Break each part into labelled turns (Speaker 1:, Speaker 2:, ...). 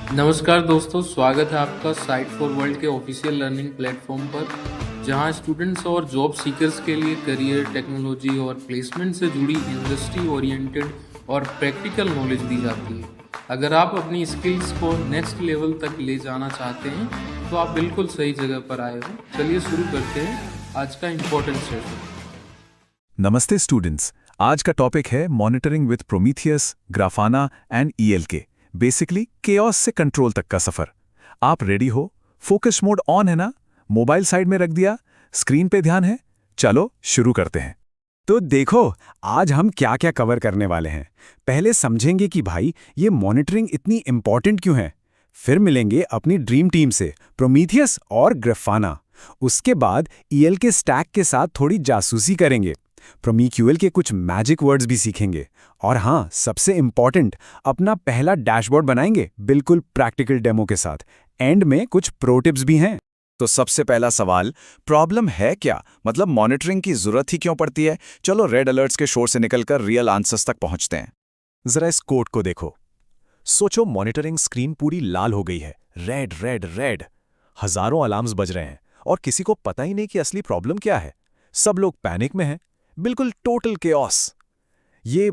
Speaker 1: नमस्कार दोस्तों, स्वागत है आपका साइट फॉर वर्ल्ड के ऑफिशियल लर्निंग प्लेटफॉर्म पर, जहां स्टूडेंट्स और जॉब सीकर्स के लिए करियर, टेक्नोलॉजी और प्लेसमेंट से जुड़ी इंडस्ट्री ओरिएंटेड और प्रैक्टिकल नॉलेज दी जाती है। अगर आप अपनी स्किल्स को नेक्स्ट लेवल तक ले जाना चाहते हैं, तो आप बिल्कुल सही जगह पर आए हो। चलिए शुरू करते हैं आज का इम्पोर्टेंट सेशन।
Speaker 2: नमस्ते स्टूडेंट्स। आज का टॉपिक है monitoring with Prometheus, Grafana and ELK. Basically chaos से कंट्रोल तक का सफर। आप रेडी हो? फोकस मोड ऑन है ना? मोबाइल साइड में रख दिया? स्क्रीन पे ध्यान है? चलो शुरू करते हैं।
Speaker 3: तो देखो, आज हम क्या क्या कवर करने वाले हैं। पहले समझेंगे कि भाई ये मॉनिटरिंग इतनी इंपॉर्टेंट क्यों है। फिर मिलेंगे अपनी ड्रीम टीम से, प्रोमीथियस और ग्राफाना। उसके बाद ईएल के स्टैक के साथ थोड़ी जासूसी करेंगे। प्रोमीक्यूएल के कुछ मैजिक वर्ड्स भी सीखेंगे। और हाँ, सबसे इंपॉर्टेंट, अपना पहला डैशबोर्ड बनाएंगे, बिल्कुल प्रैक्टिकल डेमो के साथ। एंड में कुछ प्रो टिप्स भी हैं।
Speaker 2: तो सबसे पहला सवाल, प्रॉब्लम है क्या? मतलब मॉनिटरिंग की जरूरत ही क्यों पड़ती है? चलो रेड अलर्ट्स के शोर से निकलकर रियल आंसर्स तक पहुंचते हैं।
Speaker 3: जरा इस कोड को देखो। सोचो, मॉनिटरिंग स्क्रीन पूरी लाल हो गई है। Red red red. हजारों अलार्म्स बज रहे हैं और किसी को पता ही नहीं कि असली प्रॉब्लम क्या है। सब लोग पैनिक में हैं। बिल्कुल टोटल केओस। ये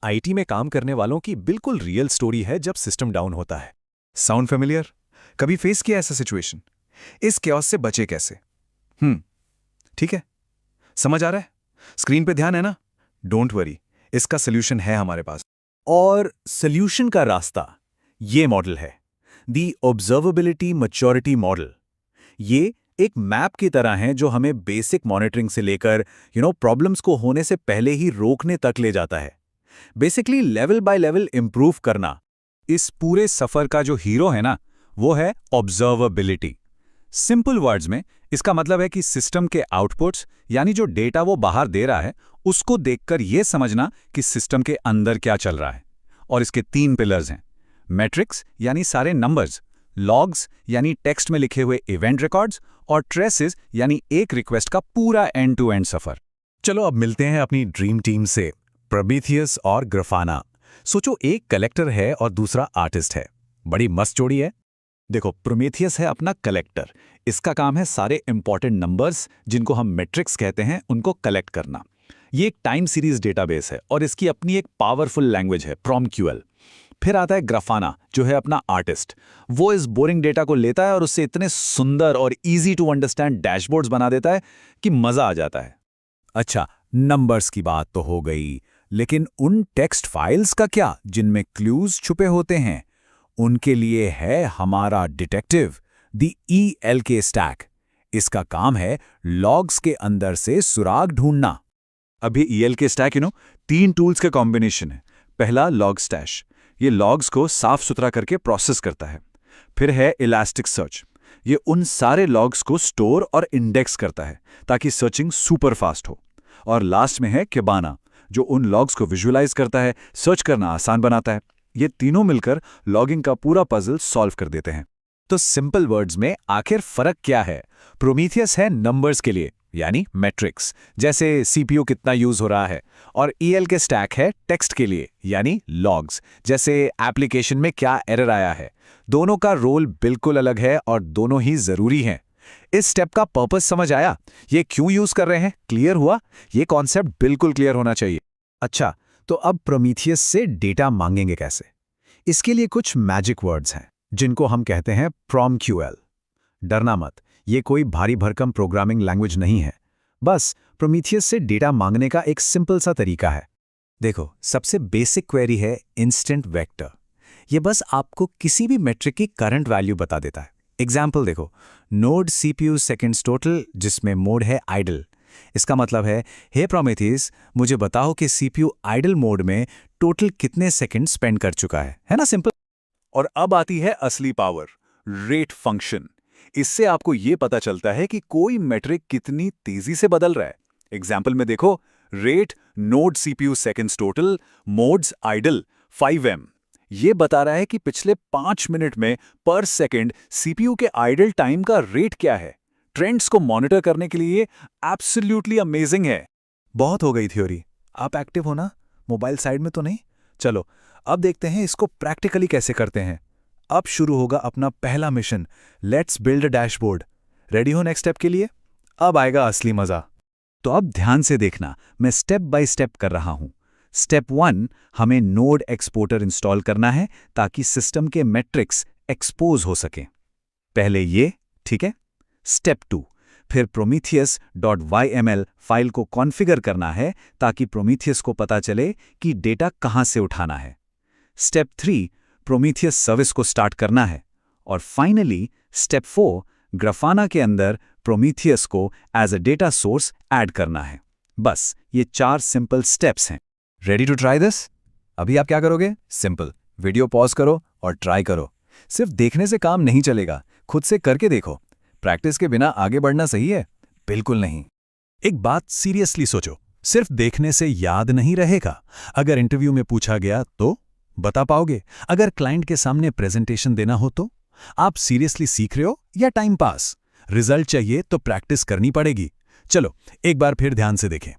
Speaker 3: आईटी में काम करने वालों की बिल्कुल रियल स्टोरी है जब सिस्टम डाउन होता है।
Speaker 2: Sound familiar? कभी फेस किया ऐसा सिचुएशन? इस केओस से बचे कैसे? ठीक है, समझ आ रहा है? स्क्रीन पे ध्यान है ना? डोंट वरी, इसका सोल्यूशन है हमारे पास।
Speaker 3: और सॉल्यूशन का रास्ता ये मॉडल है, दी ऑब्जर्वेबिलिटी मैच्योरिटी मॉडल। ये एक मैप की तरह है जो हमें बेसिक मॉनिटरिंग से लेकर प्रॉब्लम्स को होने से पहले ही रोकने तक ले जाता है। Basically level by level improve करना। इस पूरे सफर का जो हीरो है ना, वो है ऑब्जर्वेबिलिटी। सिंपल वर्ड्स में इसका मतलब है कि सिस्टम के आउटपुट्स, यानी जो डेटा वो बाहर दे रहा है, उसको देखकर यह समझना कि सिस्टम के अंदर क्या चल रहा है। और इसके 3 पिलर्स हैं। मैट्रिक्स यानी सारे नंबर्स, लॉग्स यानी टेक्स्ट में लिखे हुए इवेंट रिकॉर्ड्स, और ट्रेसेस यानी एक रिक्वेस्ट का पूरा एंड टू एंड सफर।
Speaker 2: चलो अब मिलते हैं अपनी ड्रीम टीम से, प्रोमीथियस और ग्राफाना। सोचो, एक कलेक्टर है और दूसरा आर्टिस्ट है। बड़ी मस्त जोड़ी है। देखो, प्रोमीथियस है अपना कलेक्टर। इसका काम है सारे इंपॉर्टेंट नंबर्स, जिनको हम मैट्रिक्स कहते हैं, उनको कलेक्ट करना। ये एक टाइम सीरीज डेटाबेस है और इसकी अपनी एक पावरफुल लैंग्वेज है, प्रॉम्क्यूएल। फिर आता है ग्राफाना, जो है अपना आर्टिस्ट। वो इस बोरिंग डेटा को लेता है और उससे इतने सुंदर और इजी टू अंडरस्टैंड डैशबोर्ड्स बना देता है कि मजा आ जाता है।
Speaker 3: अच्छा, नंबर्स की बात तो हो गई, लेकिन उन टेक्स्ट फाइल्स का क्या जिनमें क्लूज छुपे होते हैं? उनके लिए है हमारा डिटेक्टिव, द ईएलके स्टैक। इसका काम है लॉग्स के अंदर से सुराग ढूंढना।
Speaker 2: अभी ईएलके स्टैक 3 टूल्स का कॉम्बिनेशन है। पहला, लॉग स्टैश। ये लॉग्स को साफ सुथरा करके प्रोसेस करता है। फिर है इलास्टिक सर्च। ये उन सारे लॉग्स को स्टोर और इंडेक्स करता है ताकि सर्चिंग सुपर फास्ट हो। और लास्ट में है किबाना, जो उन लॉग्स को विजुअलाइज करता है, सर्च करना आसान बनाता है। ये तीनों मिलकर लॉगिंग का पूरा पजल सॉल्व कर देते हैं।
Speaker 3: तो सिंपल वर्ड्स में आखिर फर्क क्या है? प्रोमीथियस है नंबर्स के लिए, यानी मैट्रिक्स, जैसे सीपीयू कितना यूज हो रहा है। और ईएल के स्टैक है टेक्स्ट के लिए, यानी लॉग्स, जैसे एप्लीकेशन में क्या एरर आया है। दोनों का रोल बिल्कुल अलग है और दोनों ही जरूरी हैं। इस स्टेप का पर्पस समझ आया? ये क्यों यूज कर रहे हैं? क्लियर हुआ? ये कॉन्सेप्ट बिल्कुल क्लियर होना चाहिए। अच्छा, तो अब प्रोमीथियस से डेटा मांगेंगे कैसे? इसके लिए कुछ मैजिक वर्ड्स हैं, जिनको हम कहते हैं प्रॉम्क्यूएल। डरना मत, ये कोई भारी भरकम प्रोग्रामिंग लैंग्वेज नहीं है। बस प्रोमीथियस से डेटा मांगने का एक सिंपल सा तरीका है। देखो, सबसे बेसिक क्वेरी है इंस्टेंट वेक्टर। ये बस आपको किसी भी मेट्रिक की करंट वैल्यू बता देता है। एग्जाम्पल देखो, नोड सीपीयू सेकेंड्स टोटल, जिसमें मोड है आइडल। इसका मतलब है, हे प्रोमीथियस, मुझे बताओ कि सीपीयू आइडल मोड में टोटल कितने सेकंड स्पेंड कर चुका है ना? सिंपल।
Speaker 2: और अब आती है असली पावर, रेट फंक्शन। इससे आपको यह पता चलता है कि कोई मैट्रिक कितनी तेजी से बदल रहा है। एग्जाम्पल में देखो, rate node CPU seconds total modes idle 5m। ये बता रहा है कि पिछले 5 मिनट में पर सेकंड सीपीयू के आइडल टाइम का रेट क्या है। ट्रेंड्स को मॉनिटर करने के लिए एब्सोल्युटली अमेजिंग है।
Speaker 3: बहुत हो गई थ्योरी, आप एक्टिव हो ना? मोबाइल साइड में तो नहीं? चलो अब देखते हैं इसको प्रैक्टिकली कैसे करते हैं। अब शुरू होगा अपना पहला mission, let's build a dashboard. Ready हो नेक्स्ट स्टेप के लिए? अब आएगा असली मजा। तो अब ध्यान से देखना, मैं स्टेप बाय स्टेप कर रहा हूं। स्टेप 1, हमें नोड एक्सपोर्टर इंस्टॉल करना है ताकि सिस्टम के मैट्रिक्स एक्सपोज हो सकें। पहले ये, ठीक है? स्टेप 2, फिर prometheus.yml फाइल को कॉन्फ़िगर करना है ताकि प्रोमीथियस को पता चले कि डेटा कहां से उठाना है। स्टेप 3, प्रोमीथियस सर्विस को स्टार्ट करना है। और फाइनली स्टेप 4, ग्राफाना के अंदर प्रोमीथियस को as a data source add करना है। बस ये 4 सिंपल स्टेप्स हैं। Ready to try this? अभी आप क्या करोगे? सिंपल, वीडियो पॉज करो और ट्राई करो। सिर्फ देखने से काम नहीं चलेगा, खुद से करके देखो। प्रैक्टिस के बिना आगे बढ़ना सही है? बिल्कुल नहीं।
Speaker 2: एक बात सीरियसली सोचो, सिर्फ देखने से याद नहीं रहेगा। अगर इंटरव्यू में पूछा गया तो बता पाओगे? अगर क्लाइंट के सामने प्रेजेंटेशन देना हो तो? आप सीरियसली सीख रहे हो या टाइम पास? रिजल्ट चाहिए तो प्रैक्टिस करनी पड़ेगी। चलो एक बार फिर ध्यान से देखें।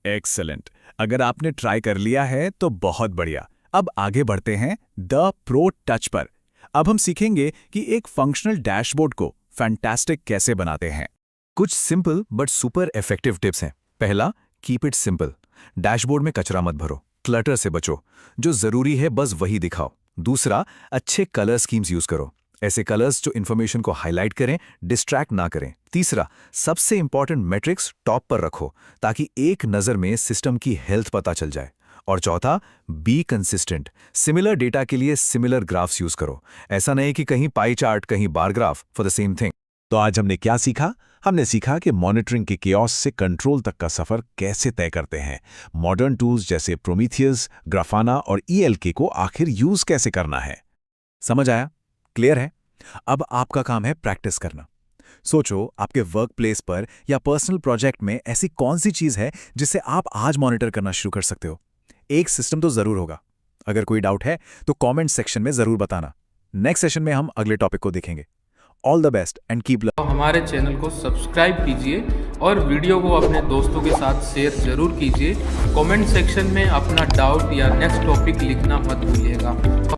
Speaker 2: एक्सेलेंट, अगर आपने ट्राई कर लिया है तो बहुत बढ़िया। अब आगे बढ़ते हैं द प्रो टच पर। अब हम सीखेंगे कि एक फंक्शनल डैशबोर्ड को फैंटास्टिक कैसे बनाते हैं। कुछ simple but super effective tips हैं। पहला, कीप इट सिंपल। डैशबोर्ड में कचरा मत भरो, क्लटर से बचो। जो जरूरी है बस वही दिखाओ। दूसरा, अच्छे कलर स्कीम्स यूज करो, ऐसे कलर्स जो इन्फॉर्मेशन को हाईलाइट करें, डिस्ट्रैक्ट ना करें। तीसरा, सबसे इंपॉर्टेंट मैट्रिक्स टॉप पर रखो ताकि एक नज़र में सिस्टम की हेल्थ पता चल जाए। और चौथा, बी कंसिस्टेंट। सिमिलर डेटा के लिए सिमिलर ग्राफ्स यूज करो। ऐसा नहीं कि कहीं पाई चार्ट, कहीं bar graph for the same thing. तो आज हमने क्या सीखा? हमने सीखा कि मॉनिटरिंग के कियोस्क से कंट्रोल तक का सफर कैसे तय करते हैं। मॉडर्न टूल्स जैसे प्रोमीथियस, ग्राफाना और ELK को आखिर यूज कैसे करना है।
Speaker 3: समझ आया? क्लियर है? अब आपका काम है प्रैक्टिस करना। सोचो, आपके वर्क प्लेस पर या पर्सनल प्रोजेक्ट में ऐसी कौन सी चीज़ है जिससे आप आज मॉनिटर करना शुरू कर सकते हो। एक सिस्टम तो ज़रूर होगा। अगर कोई डाउट है तो कमेंट सेक्शन में ज़रूर बताना। नेक्स्ट सेशन में हम अगले टॉपिक को देखेंगे। All the best and keep learning.
Speaker 1: हमारे चैनल को सब्सक्राइब कीजिए और वीडियो को अपने दोस्तों के साथ शेयर जरूर कीजिए। कमेंट सेक्शन में अपना डाउट या नेक्स्ट टॉपिक लिखना मत भूलिएगा।